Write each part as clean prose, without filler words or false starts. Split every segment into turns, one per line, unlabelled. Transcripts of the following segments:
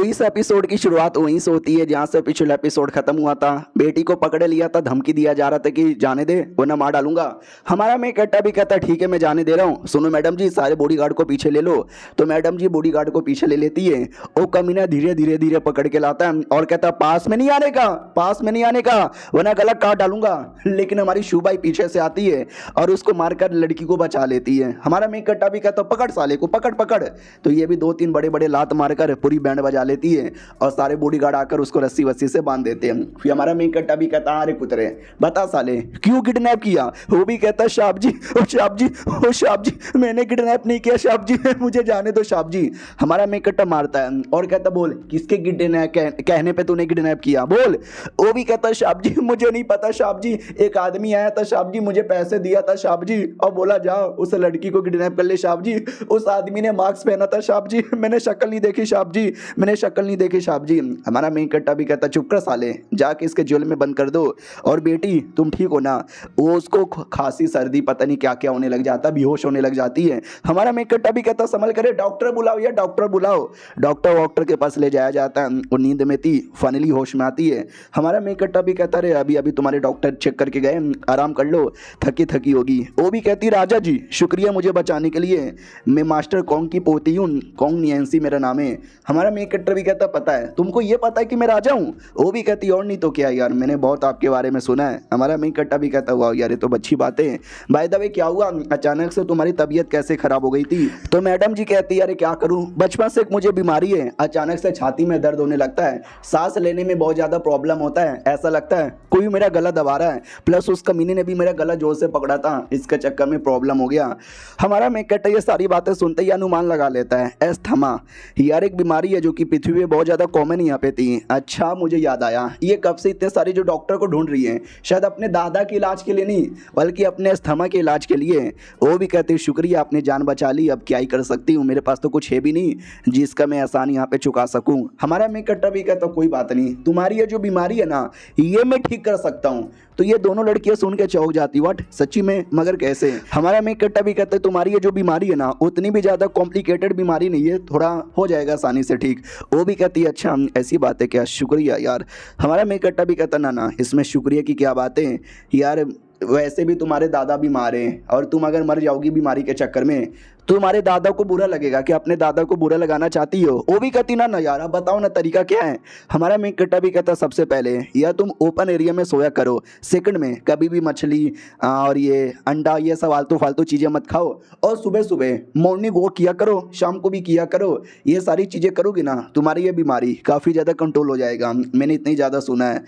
तो इस एपिसोड की शुरुआत वहीं से होती है जहां से पिछला एपिसोड खत्म हुआ था। बेटी को पकड़ लिया था, धमकी दिया जा रहा था कि जाने दे वरना मार डालूंगा। हमारा मैं कट्टा भी कहता ठीक है मैं जाने दे रहा हूँ, सुनो मैडम जी सारे बॉडीगार्ड को पीछे ले लो। तो मैडम जी बॉडीगार्ड को पीछे ले लेती है। वो कमीना धीरे धीरे धीरे पकड़ के लाता है और कहता है पास में नहीं आने का, पास में नहीं आने का वरना गला काट डालूंगा। लेकिन हमारी शुबाई पीछे से आती है और उसको मारकर लड़की को बचा लेती है। हमारा मैं कट्टा भी कहता पकड़ साले को, पकड़ पकड़। तो ये भी 2-3 बड़े बड़े लात मारकर पूरी बैंड बजा लेती है और सारे बॉडीगार्ड आकर उसको रस्सी वस्सी से बांध देते हैं। फिर हमारा मेन कट्टा भी कहता अरे कुतरे बता साले क्यों किडनैप किया। वो भी कहता शाप जी, ओ शाप जी, ओ शाप जी मैंने किडनैप नहीं किया शाप जी, मुझे जाने दो शाप जी। हमारा मेन कट्टा मारता है और कहता बोल किसके किडनैप कहने पे तूने किडनैप किया बोल। वो भी कहता शाप जी मुझे नहीं पता शाप जी, एक आदमी आया था शाप जी, मुझे पैसे दिया था शाप जी और बोला जाओ उस लड़की को किडनैप कर ले शाप जी। उस आदमी ने मास्क पहना था शाप जी, मैंने शक्ल नहीं देखी शाप जी, मैंने शक्ल नहीं देखी शाप जी। हमारा मेन कट्टा भी कहता चुप कर साले, जाके इसके जेल में बंद कर दो। और बेटी तुम ठीक हो ना। वो उसको खांसी सर्दी पता नहीं क्या क्या होने लग जाता, बेहोश होने लग जाती है। हमारा मेन कट्टा भी कहता संभल करे, डॉक्टर बुलाओ या डॉक्टर बुलाओ। डॉक्टर के पास ले जाया जाता है। वो नींद में थी, फाइनली होश में आती है। हमारा मेन कट्टा भी कहता रे अभी अभी तुम्हारे डॉक्टर चेक करके गए, आराम कर लो, थकी थकी होगी। वो भी कहती राजा जी शुक्रिया मुझे बचाने के लिए, मैं मास्टर कॉन्ग की पोती हूँ, कॉन्ग नियंसी मेरा नाम है। हमारा मेन कट्टा भी कहता पता है तुमको, ये पता है कि मैं राजा हूँ। वो भी कहती और नहीं तो क्या यार, मैंने बहुत आपके बारे में सुना है। हमारा मेन कट्टा भी कहता हुआ यार ये तो अच्छी बात है। बाय द वे क्या हुआ अचानक से तुम्हारी तबीयत कैसे खराब हो गई थी। तो मैडम जी कहती है अरे क्या करूँ, बचपन से मुझे बीमारी है, अचानक से छाती में दर्द होने लगता है, सांस लेने में बहुत ज़्यादा प्रॉब्लम होता है, ऐसा लगता है कोई मेरा गला दबा रहा है, प्लस उस कमीने ने भी मेरा गला जोर से पकड़ा था, इसके चक्कर में प्रॉब्लम हो गया। हमारा मेन कट्टा ये सारी बातें सुनते ही अनुमान लगा लेता है एस्थमा यार एक बीमारी है जो कि पृथ्वी पे बहुत ज़्यादा कॉमन यहाँ पे थी। अच्छा मुझे याद आया ये कब से इतने सारे जो डॉक्टर को ढूंढ रही है, शायद अपने दादा के इलाज के लिए नहीं बल्कि अपने अस्थमा के इलाज के लिए। वो भी कहते शुक्रिया आपने जान बचा ली, अब क्या ही कर सकती हूँ, मेरे पास तो कुछ है भी नहीं जिसका मैं आसानी यहाँ पे चुका सकूँ। हमारा मेन कट्टा भी कहता कोई बात नहीं, तुम्हारी ये जो बीमारी है ना ये मैं ठीक कर सकता हूँ। तो ये दोनों लड़कियां सुन के चौंक जाती व्हाट सच्ची में, मगर कैसे। हमारा मेन कट्टा भी कहता है तुम्हारी ये जो बीमारी है ना उतनी भी ज़्यादा कॉम्प्लिकेटेड बीमारी नहीं है, थोड़ा हो जाएगा आसानी से ठीक। वो भी कहती है अच्छा ऐसी बात है क्या, शुक्रिया यार। हमारा मेन कट्टा भी कहता ना ना इसमें शुक्रिया की क्या बात है यार, वैसे भी तुम्हारे दादा बीमार हैं और तुम अगर मर जाओगी बीमारी के चक्कर में तो तुम्हारे दादा को बुरा लगेगा कि अपने दादा को बुरा लगाना चाहती हो। वो भी कहती ना ना यार अब बताओ ना तरीका क्या है। हमारा मेन कट्टा भी कहता सबसे पहले या तुम ओपन एरिया में सोया करो, सेकंड में कभी भी मछली और ये अंडा ये सब आलतू फालतू चीज़ें मत खाओ, और सुबह सुबह मॉर्निंग वॉक किया करो, शाम को भी किया करो। ये सारी चीज़ें करोगी ना तुम्हारी ये बीमारी काफ़ी ज़्यादा कंट्रोल हो जाएगा, मैंने इतनी ज़्यादा सुना है।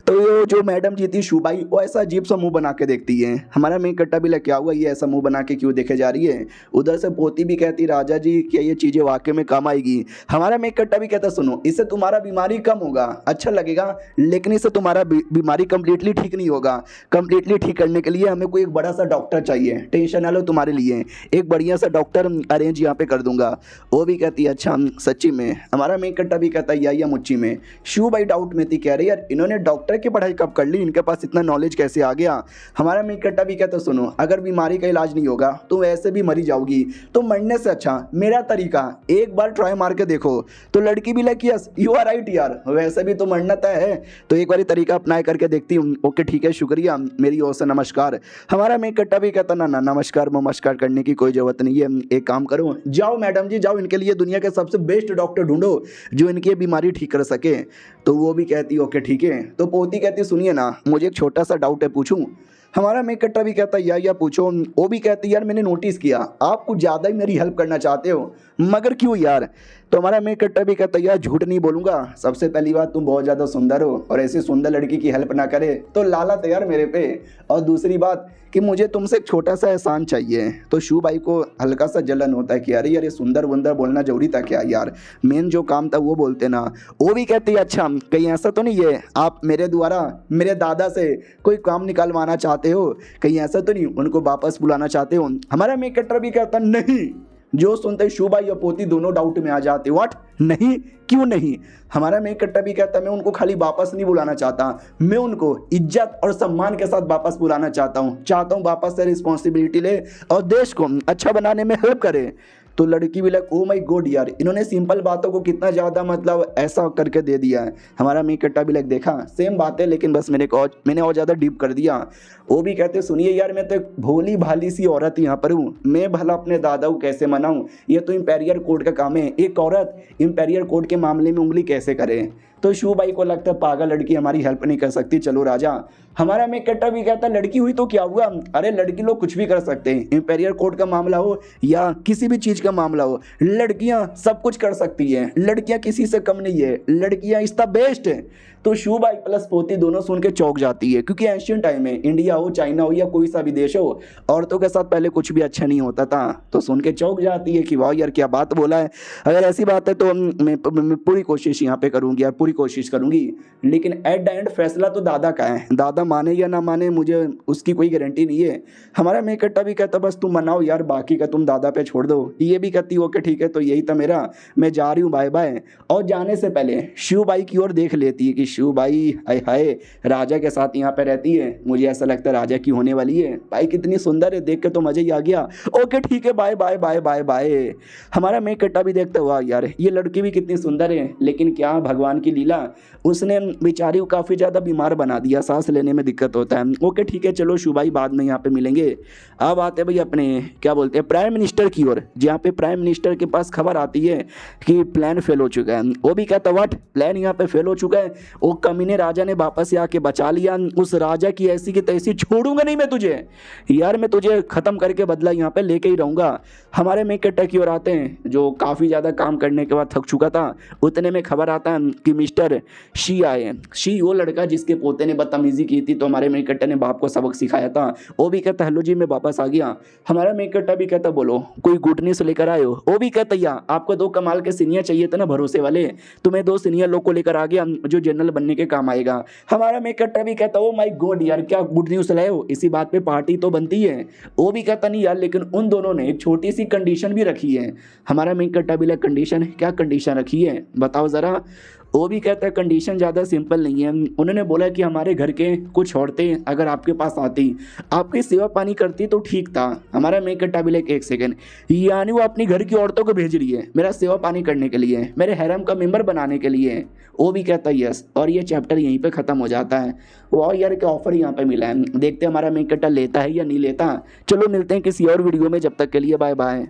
तो ये जो मैडम जी थी शुबाई वो ऐसा अजीब सा मुंह बना के देखती है। हमारा मेन कट्टा भी क्या हुआ ये ऐसा मुंह बना के क्यों देखे जा रही है। उधर से पोती भी कहती राजा जी क्या ये चीज़ें वाकई में काम आएगी। हमारा मेन कट्टा भी कहता सुनो इससे तुम्हारा बीमारी कम होगा, अच्छा लगेगा, लेकिन इससे तुम्हारा बीमारी कंप्लीटली ठीक नहीं होगा। कंप्लीटली ठीक करने के लिए हमें कोई एक बड़ा सा डॉक्टर चाहिए, टेंशन ना लो तुम्हारे लिए एक बढ़िया सा डॉक्टर अरेंज यहाँ पे कर दूंगा। वो भी कहती है अच्छा सच्ची में। हमारा मेन कट्टा भी कहता है या मुच्ची में। शू भाई डाउट में थी, कह रही यार इन्होंने डॉक्टर की पढ़ाई कब कर ली, इनके पास इतना नॉलेज कैसे आ गया। हमारा मेन कट्टा भी कहता सुनो अगर बीमारी का इलाज नहीं होगा तो वैसे भी मरी जाओगी, तो मरने से अच्छा मेरा तरीका एक बार ट्राई मार के देखो। तो लड़की भी like yes you are right यार, वैसे भी तो मरना तय है, तो एक बार तरीका अपना करके देखती हूँ। ओके ठीक है शुक्रिया, मेरी ओर से नमस्कार। हमारा मेन कट्टा भी कहता ना ना नमस्कार करने की कोई जरूरत नहीं है, एक काम करो जाओ मैडम जी जाओ इनके लिए दुनिया के सबसे बेस्ट डॉक्टर ढूंढो जो इनकी बीमारी ठीक कर सके। तो वो भी कहती ओके ठीक है। तो पोती कहती सुनिए ना मुझे एक छोटा सा डाउट है पूछूं। हमारा मेन कट्टा भी कहता या पूछो। वो भी कहती यार मैंने नोटिस किया आप कुछ ज़्यादा ही मेरी हेल्प करना चाहते हो, मगर क्यों यार। तो हमारा मेन कट्टा भी कहता यार झूठ नहीं बोलूँगा, सबसे पहली बात तुम बहुत ज़्यादा सुंदर हो और ऐसी सुंदर लड़की की हेल्प ना करे तो लाला तैयार मेरे पे, और दूसरी बात कि मुझे तुमसे एक छोटा सा एहसान चाहिए। तो शू भाई को हल्का सा जलन होता है कि अरे यार ये सुंदर वुंदर बोलना जरूरी था क्या यार, मेन जो काम था वो बोलते ना। वो भी कहती है अच्छा कहीं ऐसा तो नहीं है आप मेरे द्वारा मेरे दादा से कोई काम निकालवाना चाहते हो, कहीं ऐसा तो नहीं उनको वापस बुलाना चाहते हो। हमारा मेन कट्टा भी कहता नहीं, जो सुनते ही शू भाई और पोती दोनों डाउट में आ जाते व्हाट नहीं क्यों नहीं। हमारा मेन कट्टा भी कहता मैं उनको खाली वापस नहीं बुलाना चाहता, मैं उनको इज्जत और सम्मान के साथ वापस बुलाना चाहता हूँ वापस से रिस्पॉन्सिबिलिटी ले और देश को अच्छा बनाने में हेल्प करे। तो लड़की भी लग ओ माय गॉड यार, इन्होंने सिंपल बातों को कितना ज़्यादा मतलब ऐसा करके दे दिया है। हमारा मेक कट्टा भी लग देखा सेम बात है, लेकिन बस मैंने और ज़्यादा डीप कर दिया। वो भी कहते सुनिए यार, मैं तो एक भोली भाली सी औरत यहाँ पर हूँ, मैं भला अपने दादा को कैसे मनाऊँ, ये तो इंपीरियल कोर्ट का काम है, एक औरत इंपीरियल कोर्ट के मामले में उंगली कैसे करे। तो शू भाई को लगता है पागल लड़की हमारी हेल्प नहीं कर सकती, चलो राजा। हमारा मेक कट्टा भी कहता लड़की हुई तो क्या हुआ, अरे लड़की लोग कुछ भी कर सकते हैं, इंपीरियल कोर्ट का मामला हो या किसी भी चीज़ का मामला हो, लड़कियां सब कुछ कर सकती हैं, लड़कियां किसी से कम नहीं है, लड़कियां इज द बेस्ट है। तो शू भाई प्लस पोती दोनों सुन के चौंक जाती है, क्योंकि एंशियंट टाइम में इंडिया हो चाइना हो या कोई सा भी देश हो, औरतों के साथ पहले कुछ भी अच्छा नहीं होता था। तो सुन के चौंक जाती है कि वाह यार क्या बात बोला है, अगर ऐसी बात है तो मैं पूरी कोशिश यहाँ पे करूँगी यार, पूरी कोशिश करूँगी। लेकिन एट द एंड फैसला तो दादा का है, दादा माने या ना माने मुझे उसकी कोई गारंटी नहीं है। हमारा मेक कट्टा भी कहता बस तुम मनाओ यार, बाकी का तुम दादा पे छोड़ दो। ये भी कहती ओके ठीक है, तो यही था मेरा, मैं जा रही हूँ, बाय बाय। और जाने से पहले शिव भाई की ओर देख लेती है कि शिव भाई हाय हाय राजा के साथ यहाँ पे रहती है, मुझे ऐसा लगता है राजा की होने वाली है। भाई कितनी सुंदर है, देख के तो मजा ही आ गया। ओके ठीक है, bye bye bye bye bye. हमारा मेक कट्टा भी देखता हुआ यार ये लड़की भी कितनी सुंदर है, लेकिन क्या भगवान की लीला, उसने बेचारी को काफ़ी ज़्यादा बीमार बना दिया, सांस लेने में दिक्कत होता है। ओके ठीक है चलो शिव भाई बाद में यहाँ पे मिलेंगे। अब आते भाई अपने क्या बोलते हैं प्राइम मिनिस्टर की ओर, जहाँ पे प्राइम मिनिस्टर के पास खबर आती है कि प्लान फेल हो चुका है। वो भी कहता व्हाट, प्लान यहाँ पे फेल हो चुका है, वो कमीने राजा ने वापस से आके बचा लिया, उस राजा की ऐसी की तैसी छोड़ूंगा नहीं मैं तुझे यार, मैं तुझे खत्म करके बदला यहाँ पे लेके ही रहूंगा। हमारे मेक कट्टा की ओर आते हैं जो काफ़ी ज़्यादा काम करने के बाद थक चुका था। उतने में खबर आता है कि मिस्टर शी आए। शी वो लड़का जिसके पोते ने बदतमीजी की थी, तो हमारे मेक कट्टा ने बाप को सबक सिखाया था। वो भी कहता हेलो जी मैं वापस आ गया। हमारा मेक कट्टा भी कहता बोलो कोई गुड न्यूज़ लेकर आए हो। वो भी कहता या आपको 2 कमाल के सीनियर चाहिए थे ना भरोसे वाले, तो मैं 2 सीनियर लोग को लेकर आ गया जो जनरल बनने के काम आएगा। हमारा मेक कट्टा भी कहता ओ माय गॉड यार क्या गुड न्यूज़ लाए हो, इसी बात पे पार्टी तो बनती है। वो भी कहता नहीं यार, लेकिन उन दोनों ने एक छोटी सी कंडीशन भी रखी है। हमारा मेक कट्टा भी कंडीशन, क्या कंडीशन रखी है बताओ ज़रा। वो भी कहता है कंडीशन ज़्यादा सिंपल नहीं है, उन्होंने बोला कि हमारे घर के कुछ औरतें अगर आपके पास आती, आपकी सेवा पानी करती तो ठीक था। हमारा मेक कट्टा भी एक सेकंड, यानी वो अपनी घर की औरतों को भेज रही है मेरा सेवा पानी करने के लिए, मेरे हैरम का मेंबर बनाने के लिए। वो भी कहता है यस, और ये चैप्टर यहीं पे ख़त्म हो जाता है। वाह यार क्या ऑफर यहाँ पे मिला है, देखते हैं हमारा मेक कट्टा लेता है या नहीं लेता। चलो मिलते हैं किसी और वीडियो में, जब तक के लिए बाय बाय।